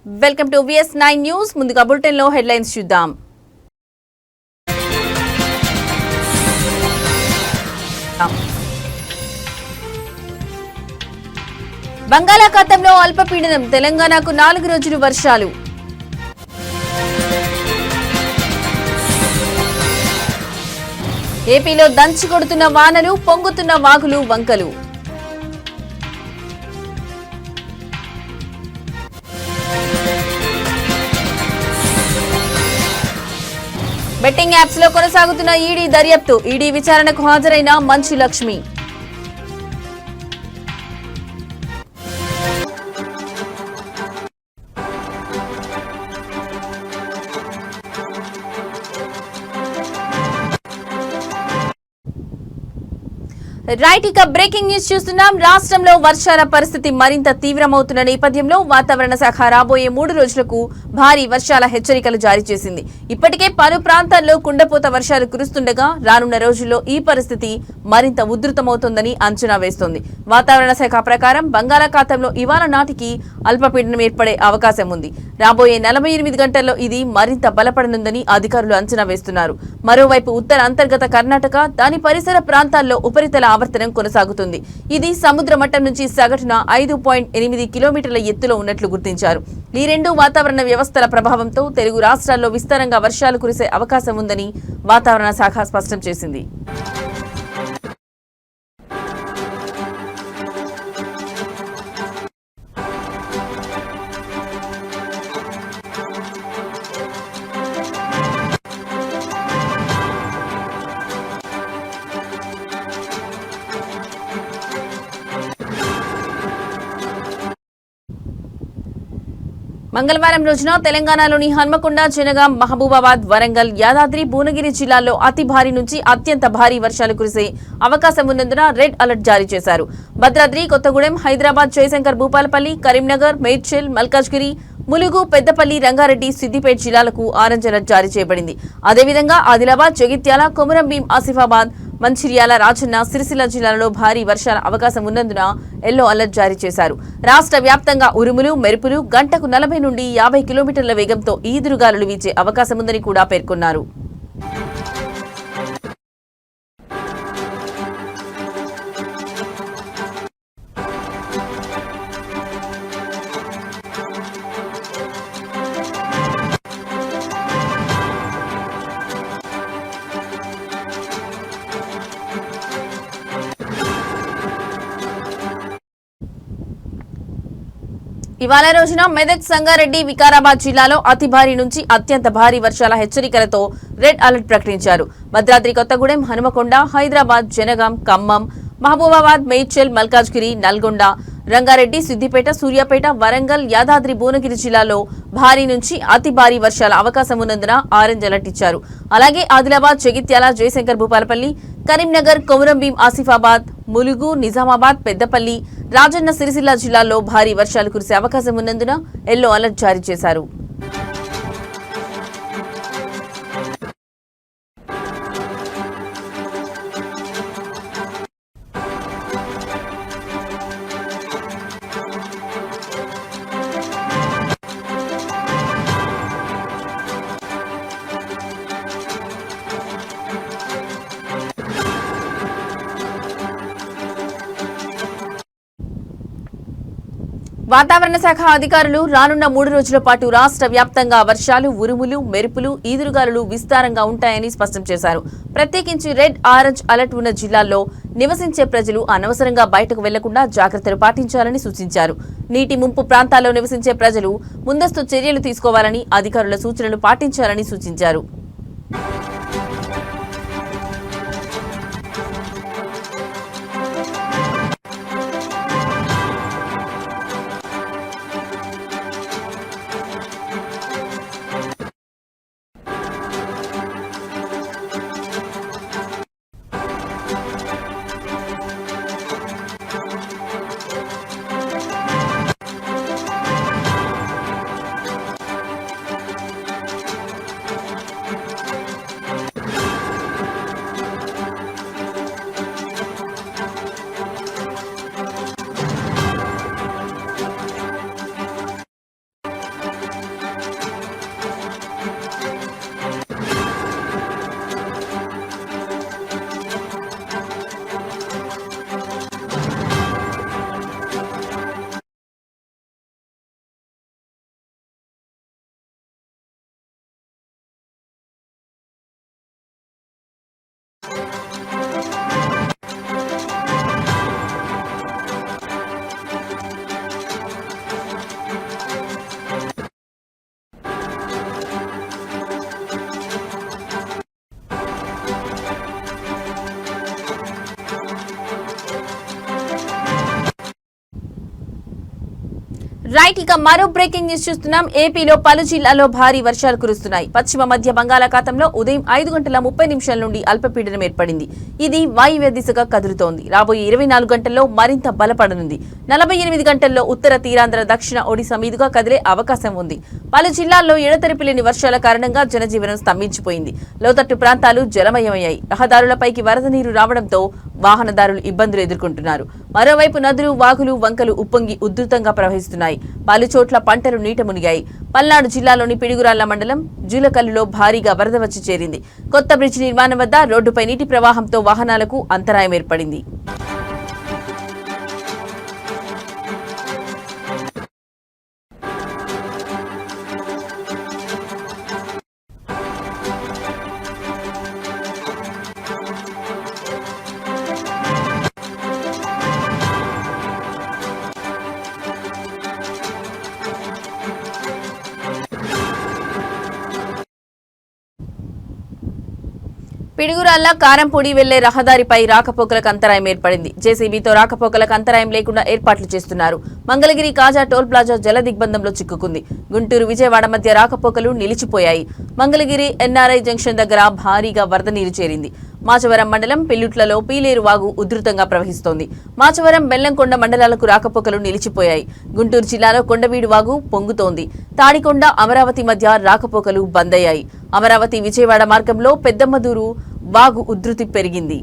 Welcome to VS9 news. ముందుగా bulletin లో headlines చూద్దాం. బంగాళాఖాతంలో అల్పపీడనం, తెలంగాణకు 4 రోజులు వర్షాలు. ఏపీలో దంచి కొడుతున్న వానలు, పొంగుతున్న వాగులు వంకలు. బెట్టింగ్ యాప్స్ లో కొనసాగుతున్న ఈడీ దర్యాప్తు, ఈడీ విచారణకు హాజరైన మంచు లక్ష్మి. రైట్, ఇక బ్రేకింగ్ న్యూస్ చూస్తున్నాం. రాష్ట్రంలో వర్షాల పరిస్థితి మరింత తీవ్రమవుతున్న నేపథ్యంలో వాతావరణ శాఖ రాబోయే 3 రోజులకు భారీ వర్షాల హెచ్చరికలు జారీ చేసింది. ఇప్పటికే పలు ప్రాంతాల్లో కుండపోత వర్షాలు కురుస్తుండగా రానున్న రోజుల్లో ఈ పరిస్థితి మరింత ఉధృతమవుతుందని అంచనా వేస్తోంది. వాతావరణ శాఖ ప్రకారం బంగాళాఖాతంలో ఇవాళ నాటికి అల్పపీడనం ఏర్పడే అవకాశం ఉంది. రాబోయే 48 గంటల్లో ఇది మరింత బలపడనుందని అధికారులు అంచనా వేస్తున్నారు. మరోవైపు ఉత్తర అంతర్గత కర్ణాటక, దాని పరిసర ప్రాంతాల్లో ఉపరితల ఆవర్తనం కొనసాగుతుంది. ఇది సముద్ర మట్టం నుంచి సగటున 5.8 కిలోమీటర్ల ఎత్తులో ఉన్నట్లు గుర్తించారు. ఈ 2 వాతావరణ వ్యవస్థల ప్రభావంతో తెలుగు రాష్ట్రాల్లో విస్తారంగా వర్షాలు కురిసే అవకాశం ఉందని వాతావరణ శాఖ స్పష్టం చేసింది. మంగళవారం రోజున తెలంగాణలోని హన్మకొండ, జనగాం, మహబూబాబాద్, వరంగల్, యాదాద్రి, భువనగిరి జిల్లాల్లో అతి భారీ నుంచి అత్యంత భారీ వర్షాలు కురిసే అవకాశం ఉన్నందున రెడ్ అలర్ట్ జారీ చేశారు. భద్రాద్రి కొత్తగూడెం, హైదరాబాద్, జయశంకర్ భూపాలపల్లి, కరీంనగర్, మేడ్చల్, మల్కాజ్గిరి, ములుగు, పెద్దపల్లి, రంగారెడ్డి, సిద్దిపేట జిల్లాలకు ఆరెంజ్ అలర్ట్ జారీ చేయబడింది. అదేవిధంగా ఆదిలాబాద్, జగిత్యాల, కొమురంభీం, ఆసిఫాబాద్, మంచిర్యాల, రాజన్న, సిరిసిల్ల జిల్లాలలో భారీ వర్షాల అవకాశం ఉన్నందున ఎల్లో అలర్ట్ జారీ చేశారు. రాష్ట్ర వ్యాప్తంగా ఉరుములు, మెరుపులు, గంటకు 40 నుండి 50 కిలోమీటర్ల వేగంతో ఈదురుగాలులు వీచే అవకాశం ఉందని కూడా పేర్కొన్నారు. ఇవాళ రోజున మెదక్, సంగారెడ్డి, వికారాబాద్ జిల్లాలో అతి భారీ నుంచి అత్యంత భారీ వర్షాల హెచ్చరికలతో రెడ్ అలర్ట్ ప్రకటించారు. భద్రాద్రి కొత్తగూడెం, హనుమకొండ, హైదరాబాద్, జనగాం, ఖమ్మం, మహబూబాబాద్, మేడ్చల్, మల్కాజ్గిరి, నల్గొండ, రంగారెడ్డి, సిద్దిపేట, సూర్యాపేట, వరంగల్, యాదాద్రి, భువనగిరి జిల్లాలో భారీ నుంచి అతి భారీ వర్షాల అవకాశం ఉన్నందున ఆరెంజ్ అలర్ట్ ఇచ్చారు. అలాగే ఆదిలాబాద్, జగిత్యాల, జయశంకర్ భూపాలపల్లి, కరీంనగర్, కొమురంభీం, ఆసిఫాబాద్, ములుగు, నిజామాబాద్, పెద్దపల్లి, రాజన్న, సిరిసిల్ల జిల్లాల్లో భారీ వర్షాలు కురిసే అవకాశం ఉన్నందున ఎల్లో అలర్ట్ జారీ చేశారు. వాతావరణ శాఖ అధికారులు రానున్న 3 రోజుల పాటు రాష్ట్ర వ్యాప్తంగా వర్షాలు, ఉరుములు, మెరుపులు, ఈదురుగాలులు విస్తారంగా ఉంటాయని స్పష్టం చేశారు. ప్రత్యేకించి రెడ్, ఆరెంజ్ అలర్ట్ ఉన్న జిల్లాల్లో నివసించే ప్రజలు అనవసరంగా బయటకు వెళ్లకుండా జాగ్రత్తలు పాటించాలని సూచించారు. నీటి ముంపు ప్రాంతాల్లో నివసించే ప్రజలు ముందస్తు చర్యలు తీసుకోవాలని, అధికారుల సూచనలు పాటించాలని సూచించారు. రైట్, ఇక మరో బ్రేకింగ్ న్యూస్ చూస్తున్నాం. ఏపీలో పలు జిల్లాల్లో భారీ వర్షాలు కురుస్తున్నాయి. పశ్చిమ మధ్య బంగాళాఖాతంలో ఉదయం 5:30 నుండి అల్పపీడనం ఏర్పడింది. ఇది వాయువ్య దిశగా కదులుతోంది. రాబోయే 24 గంటల్లో మరింత బలపడనుంది. 48 గంటల్లో ఉత్తర తీరాంధ్ర దక్షిణ ఒడిశా మీదుగా కదిలే అవకాశం ఉంది. పలు జిల్లాల్లో ఎడతెరిపి లేని వర్షాల కారణంగా జనజీవనం స్తంభించిపోయింది. లోతట్టు ప్రాంతాలు జలమయమయ్యాయి. రహదారులపైకి వరద నీరు రావడంతో వాహనదారులు ఇబ్బందులు ఎదుర్కొంటున్నారు. మరోవైపు నదులు, వాగులు, వంకలు ఉప్పొంగి ఉధృతంగా ప్రవహిస్తున్నాయి. పలు చోట్ల పంటలు నీట మునిగాయి. పల్నాడు జిల్లాలోని పిడుగురాళ్ల మండలం జూలకల్లులో భారీగా వరద వచ్చి చేరింది. కొత్త బ్రిడ్జి నిర్మాణం వద్ద రోడ్డుపై నీటి ప్రవాహంతో వాహనాలకు అంతరాయం ఏర్పడింది. పిడుగురాళ్ల కారంపూడి వెళ్లే రహదారిపై రాకపోకలకు అంతరాయం ఏర్పడింది. జేసీబీతో రాకపోకలకు అంతరాయం లేకుండా ఏర్పాట్లు చేస్తున్నారు. మంగళగిరి కాజా టోల్ ప్లాజా జల దిగ్బంధంలో చిక్కుకుంది. గుంటూరు, విజయవాడ మధ్య రాకపోకలు నిలిచిపోయాయి. మంగళగిరి ఎన్ఆర్ఐ జంక్షన్ దగ్గర భారీగా వరద నీరు చేరింది. మాచవరం మండలం పిల్లుట్లలో పీలేరు వాగు ఉధృతంగా ప్రవహిస్తోంది. మాచవరం, బెల్లంకొండ మండలాలకు రాకపోకలు నిలిచిపోయాయి. గుంటూరు జిల్లాలో కొండవీడు వాగు పొంగుతోంది. తాడికొండ, అమరావతి మధ్య రాకపోకలు బంద్ అయ్యాయి. అమరావతి, విజయవాడ మార్గంలో పెద్దమ్మదూరు వాగు ఉధృతి పెరిగింది.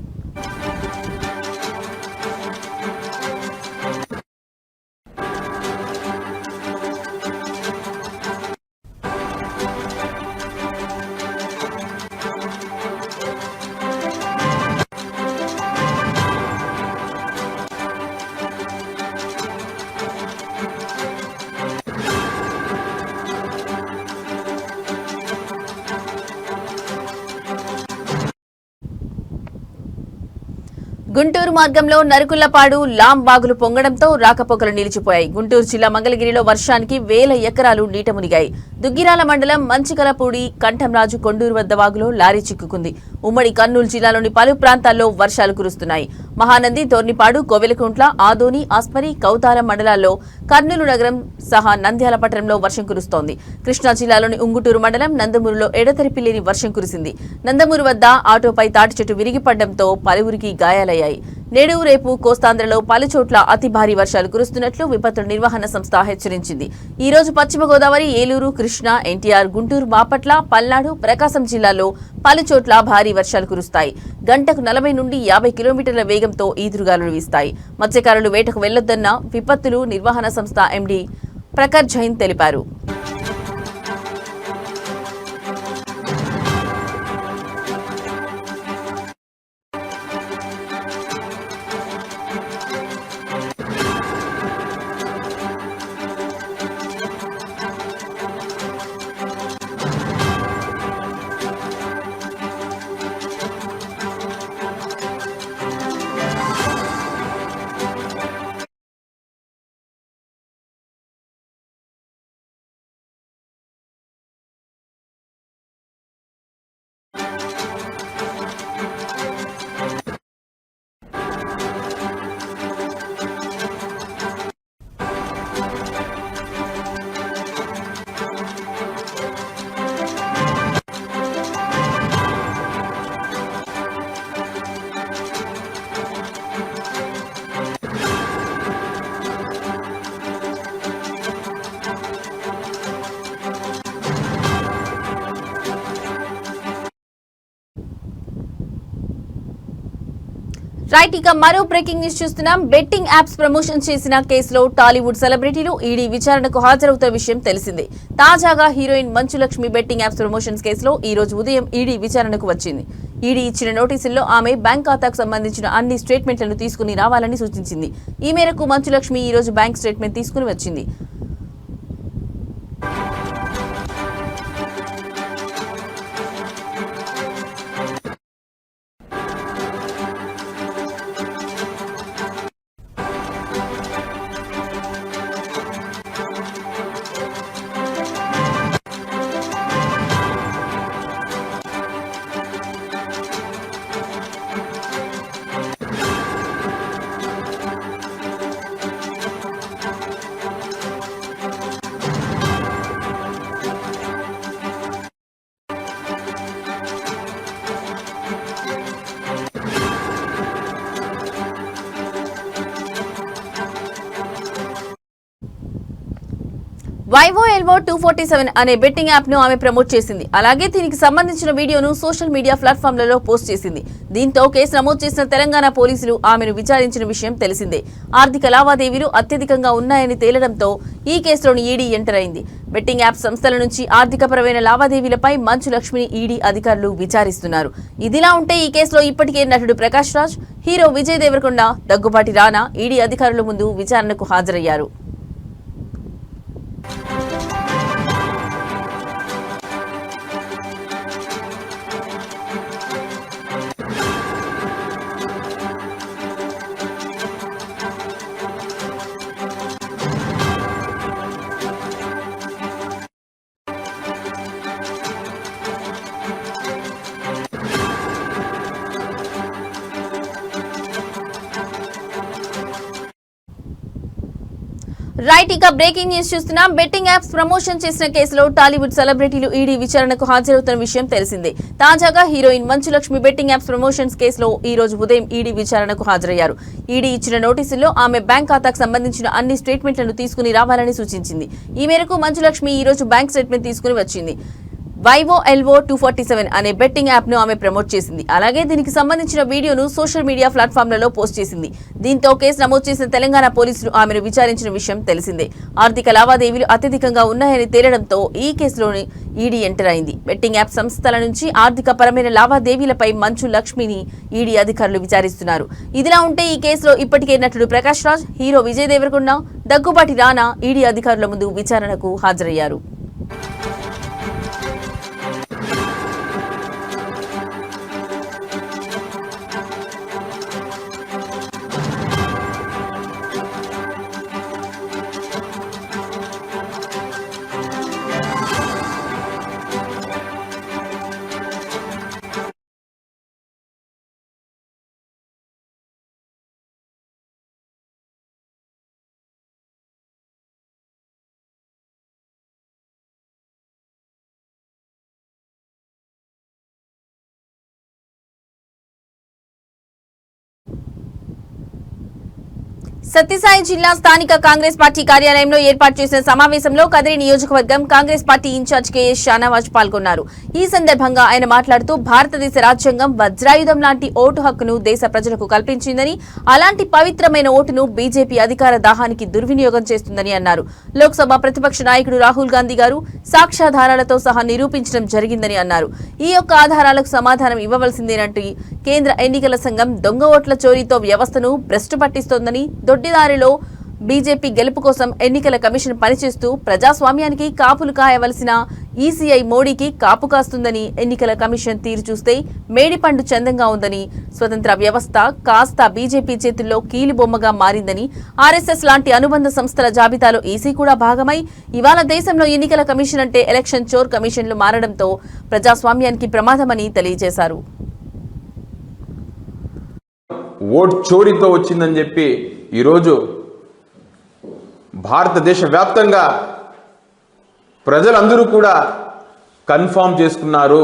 గుంటూరు మార్గంలో నరుకుళ్లపాడు, లాం వాగులు పొంగడంతో రాకపోకలు నిలిచిపోయాయి. గుంటూరు జిల్లా మంగళగిరిలో వర్షానికి వేల ఎకరాలు నీట మునిగాయి. దుగ్గిరాల మండలం మంచికలపూడి, కంఠంరాజు, కొండూరు వద్ద వాగులో లారీ చిక్కుకుంది. ఉమ్మడి కర్నూలు జిల్లాలోని పలు ప్రాంతాల్లో వర్షాలు కురుస్తున్నాయి. మహానంది, దోర్నిపాడు, కోవెలకుంట్ల, ఆదోని, ఆస్మరి, కౌతాలం మండలాల్లో, కర్నూలు నగరం సహా నంద్యాల పట్టణంలో వర్షం కురుస్తోంది. కృష్ణా జిల్లాలోని ఉంగుటూరు మండలం నందమూరులో ఎడతెరిపి లేని వర్షం కురిసింది. నందమూరు వద్ద ఆటోపై తాటి చెట్టు విరిగిపడడంతో పలువురికి గాయాలయ్యాయి. నేడు, రేపు కోస్తాంధ్రలో పలు చోట్ల అతి భారీ వర్షాలు కురుస్తున్నట్లు విపత్తుల నిర్వహణ సంస్థ హెచ్చరించింది. ఈ రోజు పశ్చిమ గోదావరి, ఏలూరు, కృష్ణా, ఎన్టీఆర్, గుంటూరు, బాపట్ల, పల్నాడు, ప్రకాశం జిల్లాల్లో పలు చోట్ల భారీ వర్షాలు కురుస్తాయి. గంటకు 40 నుండి 50 కిలోమీటర్ల వేగంతో ఈదురుగాలులు వీస్తాయి. మత్స్యకారులు వేటకు వెళ్లొద్దన్న విపత్తులు నిర్వహణ సంస్థ ఎండీ ప్రఖర్ జైన్ తెలిపారు. రైట్, ఇక మరో బ్రేకింగ్ న్యూస్ చూస్తున్నాం. బెట్టింగ్ యాప్స్ ప్రమోషన్ చేసిన కేసులో టాలీవుడ్ సెలబ్రిటీలు ఈడీ విచారణకు హాజరవుతున్న విషయం తెలిసిందే. తాజాగా heroine Manchu Lakshmi betting apps promotions కేసులో ఈ రోజు ఉదయం ఈడీ విచారణకు వచ్చింది. ఈడీ ఇచ్చిన నోటీసుల్లో ఆమె బ్యాంక్ ఖాతాకు సంబంధించిన అన్ని స్టేట్మెంట్లను తీసుకుని రావాలని సూచించింది. ఈ మేరకు మంచు లక్ష్మి ఈ రోజు బ్యాంక్ స్టేట్మెంట్ తీసుకుని వచ్చింది. YOLO 247 అనే బెట్టింగ్ యాప్ ను ఆమె ప్రమోట్ చేసింది. అలాగే దీనికి సంబంధించిన వీడియోను సోషల్ మీడియా ప్లాట్ఫామ్లలో పోస్ట్ చేసింది. దీంతో కేసు నమోదు చేసిన తెలంగాణ పోలీసులు ఆమెను విచారించిన విషయం తెలిసిందే. ఆర్థిక లావాదేవీలు అత్యధికంగా ఉన్నాయని తేలడంతో ఈ కేసులోని ఈడీ ఎంటర్ అయింది. బెట్టింగ్ యాప్ సంస్థల నుంచి ఆర్థికపరమైన లావాదేవీలపై మంచు లక్ష్మిని ఈడీ అధికారులు విచారిస్తున్నారు. ఇదిలా ఉంటే ఈ కేసులో ఇప్పటికే నటుడు ప్రకాష్ రాజ్, హీరో విజయ్ దేవరకొండ, దగ్గుబాటి రానా ఈడీ అధికారుల ముందు విచారణకు హాజరయ్యారు. రైట్, ఇక బ్రేకింగ్ న్యూస్ చూస్తున్నాం. బెట్టింగ్ యాప్స్ ప్రమోషన్ చేసిన కేసులో టాలీవుడ్ సెలబ్రిటీలు ఈడీ విచారణకు హాజరవుతున్న విషయం తెలిసిందే. తాజాగా heroine Manchu Lakshmi betting apps promotions కేసులో ఈ రోజు ఉదయం ఈడీ విచారణకు హాజరయ్యారు. ఈడీ ఇచ్చిన నోటీసుల్లో ఆమె బ్యాంక్ ఖాతాకు సంబంధించిన అన్ని స్టేట్మెంట్లను తీసుకుని రావాలని సూచించింది. ఈ మేరకు మంచు లక్ష్మి ఈ రోజు బ్యాంక్ స్టేట్మెంట్ తీసుకుని వచ్చింది. YOLO 247 అనే బెట్టింగ్ యాప్ ను ఆమె ప్రమోట్ చేసింది. అలాగే దీనికి సంబంధించిన వీడియోను సోషల్ మీడియా ప్లాట్ఫామ్లలో పోస్ట్ చేసింది. దీంతో కేసు నమోదు చేసిన తెలంగాణ పోలీసులు ఆమెను విచారించిన విషయం తెలిసిందే. ఆర్థిక లావాదేవీలు అత్యధికంగా ఉన్నాయని తేలడంతో ఈ కేసులోని ఈడీ ఎంటర్ అయింది. బెట్టింగ్ యాప్ సంస్థల నుంచి ఆర్థిక పరమైన లావాదేవీలపై మంచు లక్ష్మిని ఈడీ అధికారులు విచారిస్తున్నారు. ఇదిలా ఉంటే ఈ కేసులో ఇప్పటికే నటుడు ప్రకాష్ రాజ్, హీరో విజయ్ దేవరకొండ, దగ్గుబాటి రానా ఈడీ అధికారుల ముందు విచారణకు హాజరయ్యారు. సత్యసాయి జిల్లా స్థానిక కాంగ్రెస్ పార్టీ కార్యాలయంలో ఏర్పాటు చేసిన సమావేశంలో కదిరి నియోజకవర్గం Congress party incharge KS Shanawaz పాల్గొన్నారు. ఈ సందర్భంగా ఆయన మాట్లాడుతూ భారతదేశ రాజ్యాంగం వజ్రాయుధం లాంటి ఓటు హక్కును దేశ ప్రజలకు కల్పించిందని, అలాంటి పవిత్రమైన ఓటును బీజేపీ అధికార దాహానికి దుర్వినియోగం చేస్తుందని అన్నారు. లోక్సభ ప్రతిపక్ష నాయకుడు రాహుల్ గాంధీ గారు సాక్ష్యాధారాలతో సహా నిరూపించడం జరిగిందని అన్నారు. ఈ యొక్క ఆధారాలకు సమాధానం ఇవ్వవలసిందేనంటూ కేంద్ర ఎన్నికల సంఘం దొంగ ఓట్ల చోరీతో వ్యవస్థను భ్రష్టు పట్టిస్తోందని, దొడ్డిదారిలో బీజేపీ గెలుపు కోసం ఎన్నికల కమిషన్ పనిచేస్తూ ప్రజాస్వామ్యానికి కాపులు కాయవలసిన ఈసీఐ మోడీకి కాపు కాస్తుందని, ఎన్నికల కమిషన్ తీరు చూస్తే మేడిపండు చందంగా ఉందని, స్వతంత్ర వ్యవస్థ కాస్త బీజేపీ చేతుల్లో కీలుబొమ్మగా మారిందని, ఆర్ఎస్ఎస్ లాంటి అనుబంధ సంస్థల జాబితాలో ఈసీ కూడా భాగమై ఇవాళ దేశంలో ఎన్నికల కమిషన్ అంటే ఎలక్షన్ చోర్ కమిషన్లు మారడంతో ప్రజాస్వామ్యానికి ప్రమాదమని తెలియజేశారు. ఓట్ చోరీతో వచ్చిందని చెప్పి ఈరోజు భారతదేశ వ్యాప్తంగా ప్రజలందరూ కూడా కన్ఫర్మ్ చేసుకున్నారు.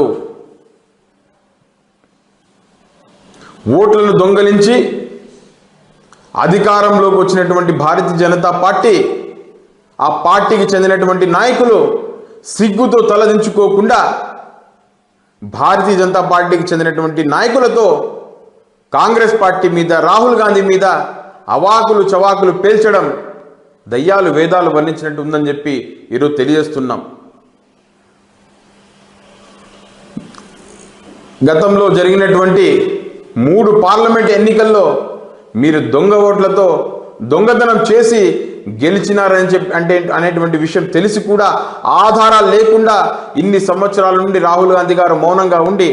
ఓట్లను దొంగలించి అధికారంలోకి వచ్చినటువంటి భారతీయ జనతా పార్టీ, ఆ పార్టీకి చెందినటువంటి నాయకులు సిగ్గుతో తలదించుకోకుండా భారతీయ జనతా పార్టీకి చెందినటువంటి నాయకులతో కాంగ్రెస్ పార్టీ మీద, రాహుల్ గాంధీ మీద అవాకులు చవాకులు పేల్చడం దయ్యాలు వేదాలు వర్ణించినట్టు ఉందని చెప్పి ఈరోజు తెలియజేస్తున్నాం. గతంలో జరిగినటువంటి 3 పార్లమెంట్ ఎన్నికల్లో మీరు దొంగ ఓట్లతో దొంగతనం చేసి గెలిచినారని చెప్పి అనేటువంటి విషయం తెలిసి కూడా ఆధారాలు లేకుండా ఇన్ని సంవత్సరాల నుండి రాహుల్ గాంధీ గారు మౌనంగా ఉండి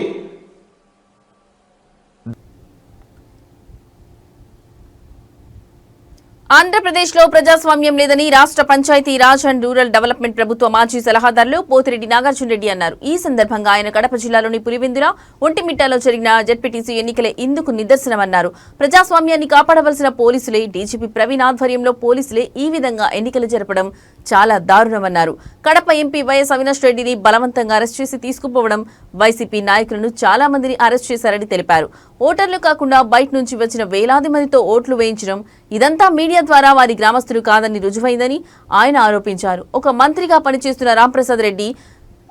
ఆంధ్రప్రదేశ్లో ప్రజాస్వామ్యం లేదని రాష్ట్ర Panchayati Raj and rural development ప్రభుత్వ మాజీ సలహాదారులు పోతిరెడ్డి నాగార్జున రెడ్డి అన్నారు. ఈ సందర్భంగా ఆయన కడప జిల్లాలోని పులివెందుల, ఒంటిమిట్టలో జరిగిన జెడ్పీటీసీ ఎన్నికలే ఇందుకు నిదర్శనమన్నారు. ప్రజాస్వామ్యాన్ని కాపాడవలసిన పోలీసులే, డీజీపీ ప్రవీణ్ ఆధ్వర్యంలో పోలీసులే ఈ విధంగా ఎన్నికలు జరపడం చాలా దారుణమన్నారు. కడప ఎంపీ వైఎస్ అవినాష్ రెడ్డిని బలవంతంగా అరెస్ట్ చేసి తీసుకుపోవడం, వైసీపీ నాయకులను చాలా మందిని అరెస్ట్ చేశారని తెలిపారు. ఓటర్లు కాకుండా బయట నుంచి వచ్చిన వేలాది మందితో ఓట్లు వేయించడం, ఇదంతా మీడియా ద్వారా వారి గ్రామస్తులు కాదని రుజువైందని ఆయన ఆరోపించారు. ఒక మంత్రిగా పనిచేస్తున్న రాంప్రసాద్ రెడ్డి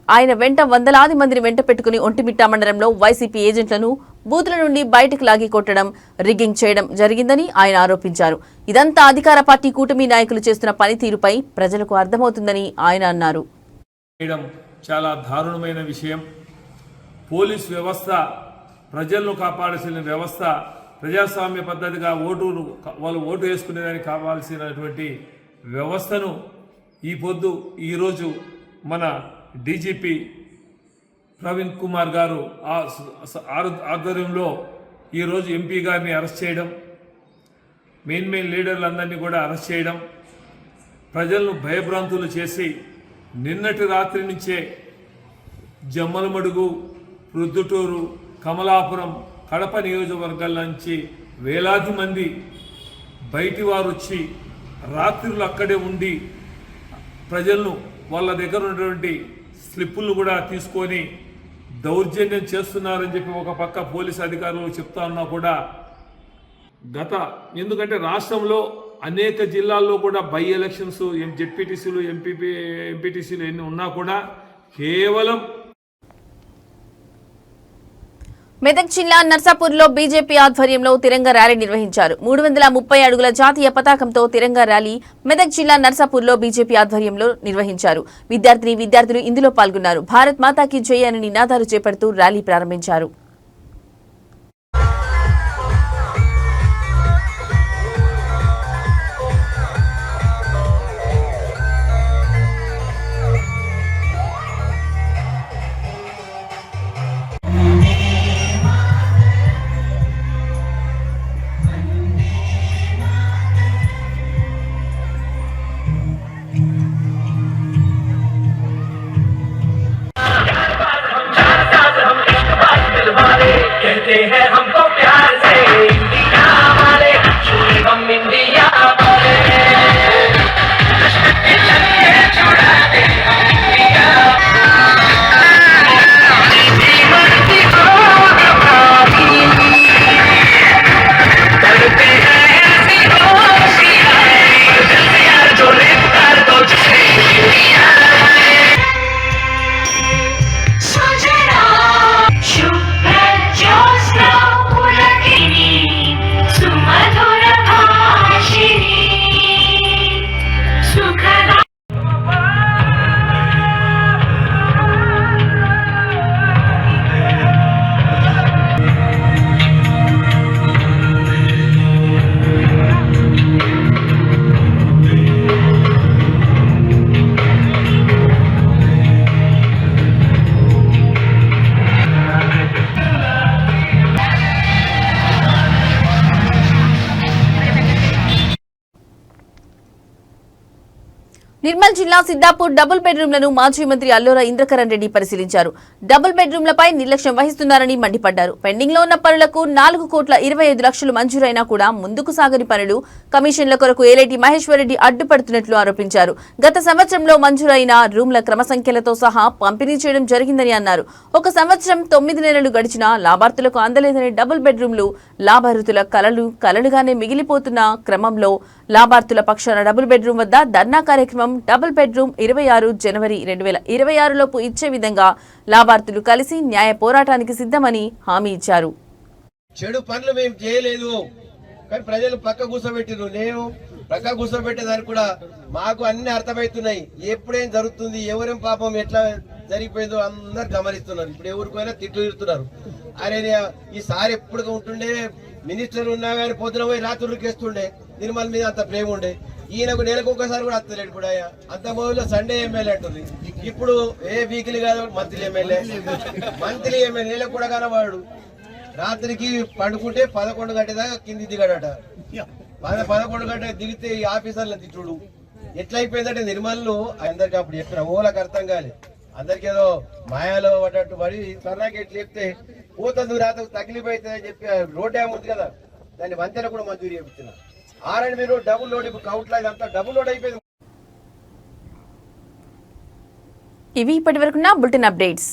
ఆయన వెంట వందలాది మందిని వెంట పెట్టుకుని ఒంటిమిట్ట మండలంలో వైసీపీ ఏజెంట్లను బూతుల నుండి బయటకు లాగి కొట్టడం, రిగ్గింగ్ చేయడం జరిగిందని ఆయన ఆరోపించారు. ఇదంతా అధికార పార్టీ కూటమి నాయకులు చేస్తున్న పనితీరుపై ప్రజలకు అర్థమవుతుందని ఆయన అన్నారు. చాలా దారుణమైన విషయం. పోలీస్ వ్యవస్థ ప్రజలను కాపాడాల్సిన వ్యవస్థ, ప్రజాస్వామ్య పద్ధతిగా వాళ్ళు ఓటు వేసుకునేదానికి కావాల్సినటువంటి వ్యవస్థను ఈరోజు మన డీజీపీ ప్రవీణ్ కుమార్ గారు ఆధ్వర్యంలో ఈరోజు ఎంపీ గారిని అరెస్ట్ చేయడం, మెయిన్ లీడర్లందరినీ కూడా అరెస్ట్ చేయడం, ప్రజలను భయభ్రాంతులు చేసి నిన్నటి రాత్రి నుంచే జమ్మలమడుగు, ప్రొద్దుటూరు, కమలాపురం, కడప నియోజకవర్గాల నుంచి వేలాది మంది బయటి వారు వచ్చి రాత్రులు అక్కడే ఉండి ప్రజలను వాళ్ళ దగ్గర ఉన్నటువంటి స్లిప్పులు కూడా తీసుకొని దౌర్జన్యం చేస్తున్నారని చెప్పి ఒక పక్క పోలీసు అధికారులు చెప్తా ఉన్నా కూడా ఎందుకంటే రాష్ట్రంలో అనేక జిల్లాల్లో కూడా బై ఎలక్షన్స్, జెడ్పీటీసీలు, ఎంపీటీసీలు ఎన్ని ఉన్నా కూడా కేవలం మెదక్ జిల్లా నర్సాపూర్లో బీజేపీ ఆధ్వర్యంలో తిరంగా ర్యాలీ నిర్వహించారు. 330 అడుగుల జాతీయ పతాకంతో తిరంగా ర్యాలీ మెదక్ జిల్లా నర్సాపూర్లో బీజేపీ ఆధ్వర్యంలో నిర్వహించారు. విద్యార్థులు ఇందులో పాల్గొన్నారు. భారత్ మాతాకి జై అని నినాదాలు చేపడుతూ ర్యాలీ ప్రారంభించారు. నిర్మల్ జిల్లా సిద్దాపూర్ డబుల్ బెడ్రూమ్లను మాజీ మంత్రి అల్లోరా ఇంద్రకరణ్ రెడ్డి పరిశీలించారు. డబుల్ బెడ్రూమ్లపై నిర్లక్ష్యం వహిస్తున్నారని మండిపడ్డారు. పెండింగ్ లో ఉన్న పనులకు 4,25,00,000 మంజూరైనా కూడా ముందుకు సాగని పనులు, కమిషన్ల కొరకు ఏలేటి మహేశ్వర్ రెడ్డి అడ్డుపడుతున్నట్లు ఆరోపించారు. గత సంవత్సరంలో మంజూరైన రూమ్ల క్రమ సంఖ్యలతో సహా పంపిణీ చేయడం జరిగిందని అన్నారు. ఒక సంవత్సరం 9 నెలలు గడిచినా లాభార్థులకు అందలేదని డబుల్ బెడ్రూమ్లు లాభార్థుల కలలుగానే మిగిలిపోతున్న క్రమంలో లాభార్థుల పక్షాన డబుల్ బెడ్రూమ్ వద్ద ధర్నా కార్యక్రమం డబుల్ బెడ్రూమ్ 26 జనవరి 2026 లోపు ఇచ్చే విధంగా లాభార్థులు కలిసి న్యాయ పోరాటానికి సిద్ధమని హామీ ఇచ్చారు. చెడు పనులు మేము చేయలేదు, కానీ ప్రజలు పక్క కూర్చోబెట్టిరు. నేను పక్క కూర్చోబెట్టేదానికి కూడా మాకు అన్ని అర్థమవుతున్నాయి. ఎప్పుడేం జరుగుతుంది, ఎవరేం పాపం ఎట్లా జరిగిపోయిందో అందరు గమనిస్తున్నారు. ఇప్పుడు ఎవరికైనా తిట్లు తిడుతున్నారు. అరే ఈసారి ఎప్పుడు ఉంటుండే మినిస్టర్ ఉన్నా కానీ పొద్దున పోయి రాత్రులకు వేస్తుండే. నిర్మల్ మీద అంత ప్రేమ ఉండే. ఈయనకు నెలకు ఒకసారి కూడా వస్తలేడు. ఇప్పుడు అంత మొదలు సండే ఎమ్మెల్యే అంటుంది. ఇప్పుడు ఏ వీక్లీ కాదు మంత్లీ ఎమ్మెల్యే నెలకు కూడా కనవాడు. రాత్రికి పండుకుంటే 11 గంటల దాకా కింది దిగాడట. 11 గంటలకు దిగితే ఈ ఆఫీసర్ల తిట్టుడు ఎట్లయిపోయిందంటే నిర్మల్లో అందరికి అప్పుడు చెప్పిన ఓలకు అర్థం కాలే. అందరికి ఏదో మాయాలో పడ్డట్టు పడి సర్రాకి ఎట్లు చెప్తే పోతుంది రాత తగిలిపోతుందని చెప్పి రోడ్ డ్యామ్ ఉంది కదా, దాన్ని వంతెన కూడా మంజూరు చేస్తున్నా. ఆర్ఎండ్బి రోడ్ డబుల్ లోడ్, ఇప్పుడు కౌట్లా ఇదంతా డబుల్ లోడ్ అయిపోయింది. ఇవి ఇప్పటివరకున్న బులెటిన్ అప్డేట్స్.